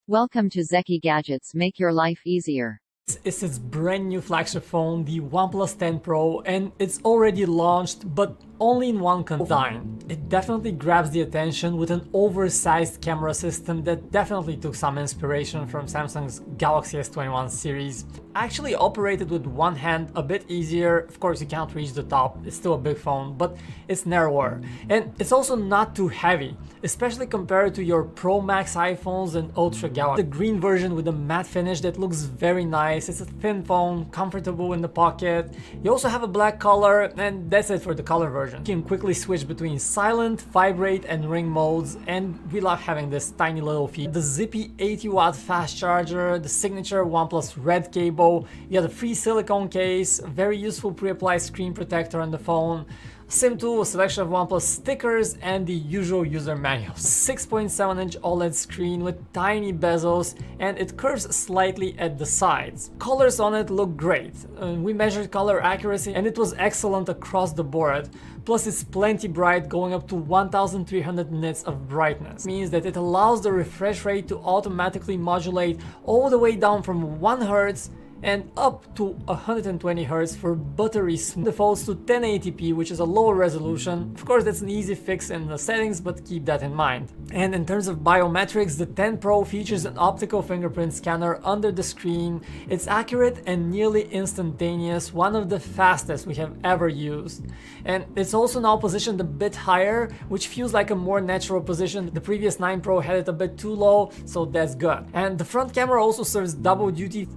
Welcome to Zaki Gadgets, make your life easier. It's its brand new flagship phone, the OnePlus 10 Pro, and it's already launched, but only in one design. It definitely grabs the attention with an oversized camera system that definitely took some inspiration from Samsung's Galaxy S21 series. Actually operated with one hand a bit easier. Of course, you can't reach the top, it's still a big phone, but it's narrower. And it's also not too heavy, especially compared to your Pro Max iPhones and Ultra Galaxy. The green version with a matte finish that looks very nice. It's a thin phone, comfortable in the pocket. You also have a black color, and that's it for the color version. You can quickly switch between silent, vibrate and ring modes, and we love having this tiny little feature. The zippy 80-watt fast charger, the signature OnePlus Red cable, you got a free silicone case, a very useful pre-applied screen protector on the phone, SIM tool, a selection of OnePlus stickers, and the usual user manual. 6.7-inch OLED screen with tiny bezels, and it curves slightly at the sides. Colors on it look great. We measured color accuracy and it was excellent across the board. Plus it's plenty bright, going up to 1300 nits of brightness. It means that it allows the refresh rate to automatically modulate all the way down from 1 Hz and up to 120 Hz for buttery smooth. Defaults to 1080p, which is a lower resolution. Of course, that's an easy fix in the settings, but keep that in mind. And in terms of biometrics, the 10 Pro features an optical fingerprint scanner under the screen. It's accurate and nearly instantaneous, one of the fastest we have ever used. And it's also now positioned a bit higher, which feels like a more natural position. The previous 9 Pro had it a bit too low, so that's good. And the front camera also serves double duty.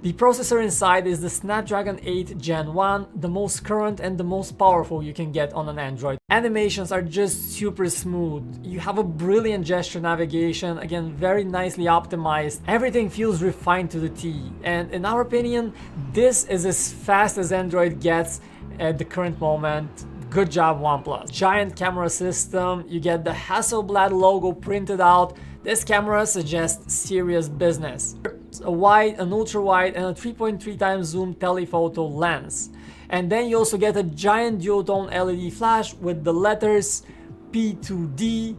The processor inside is the Snapdragon 8 Gen 1, the most current and the most powerful you can get on an Android. Animations are just super smooth. You have a brilliant gesture navigation, again very nicely optimized. Everything feels refined to the T, and in our opinion, this is as fast as Android gets at the current moment. Good job, OnePlus. Giant camera system, you get the Hasselblad logo printed out. This camera suggests serious business. A wide, an ultra wide and a 3.3 times zoom telephoto lens. And then you also get a giant dual-tone LED flash with the letters P2D.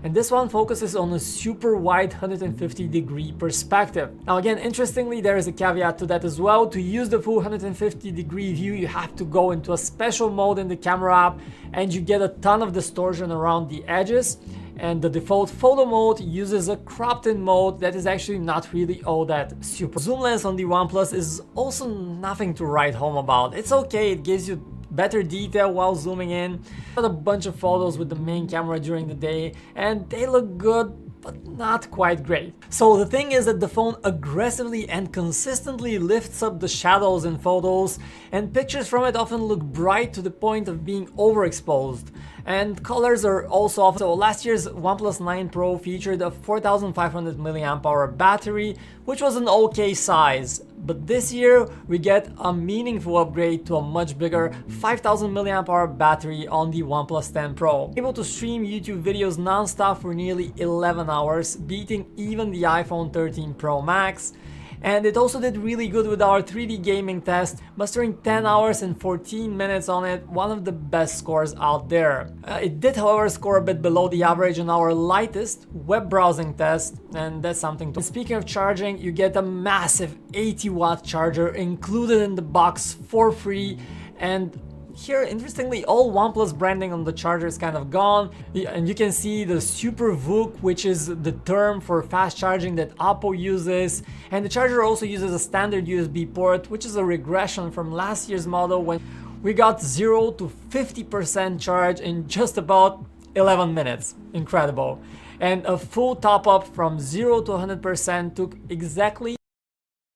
And this one focuses on a super wide 150-degree perspective. Now again, interestingly, there is a caveat to that as well. To use the full 150-degree view, you have to go into a special mode in the camera app, and you get a ton of distortion around the edges. And the default photo mode uses a cropped in mode that is actually not really all that super. Zoom lens on the OnePlus is also nothing to write home about. It's okay, it gives you better detail while zooming in. Got a bunch of photos with the main camera during the day, and they look good, but not quite great. So the thing is that the phone aggressively and consistently lifts up the shadows in photos, and pictures from it often look bright to the point of being overexposed. And colors are also off. So last year's OnePlus 9 Pro featured a 4500 mAh battery, which was an okay size. But this year we get a meaningful upgrade to a much bigger 5000 mAh battery on the OnePlus 10 Pro. Able to stream YouTube videos non-stop for nearly 11 hours, beating even the iPhone 13 Pro Max. And it also did really good with our 3D gaming test, mustering 10 hours and 14 minutes on it, one of the best scores out there. It did, however, score a bit below the average on our lightest web browsing test, and that's something to. Speaking of charging, you get a massive 80-watt charger included in the box for free, and here, interestingly, all OnePlus branding on the charger is kind of gone, and you can see the Super VOOC, which is the term for fast charging that Oppo uses, and the charger also uses a standard USB port, which is a regression from last year's model when we got 0 to 50% charge in just about 11 minutes. Incredible. And a full top-up from 0 to 100% took exactly.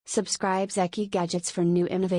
Subscribe Zaki Gadgets for new innovations.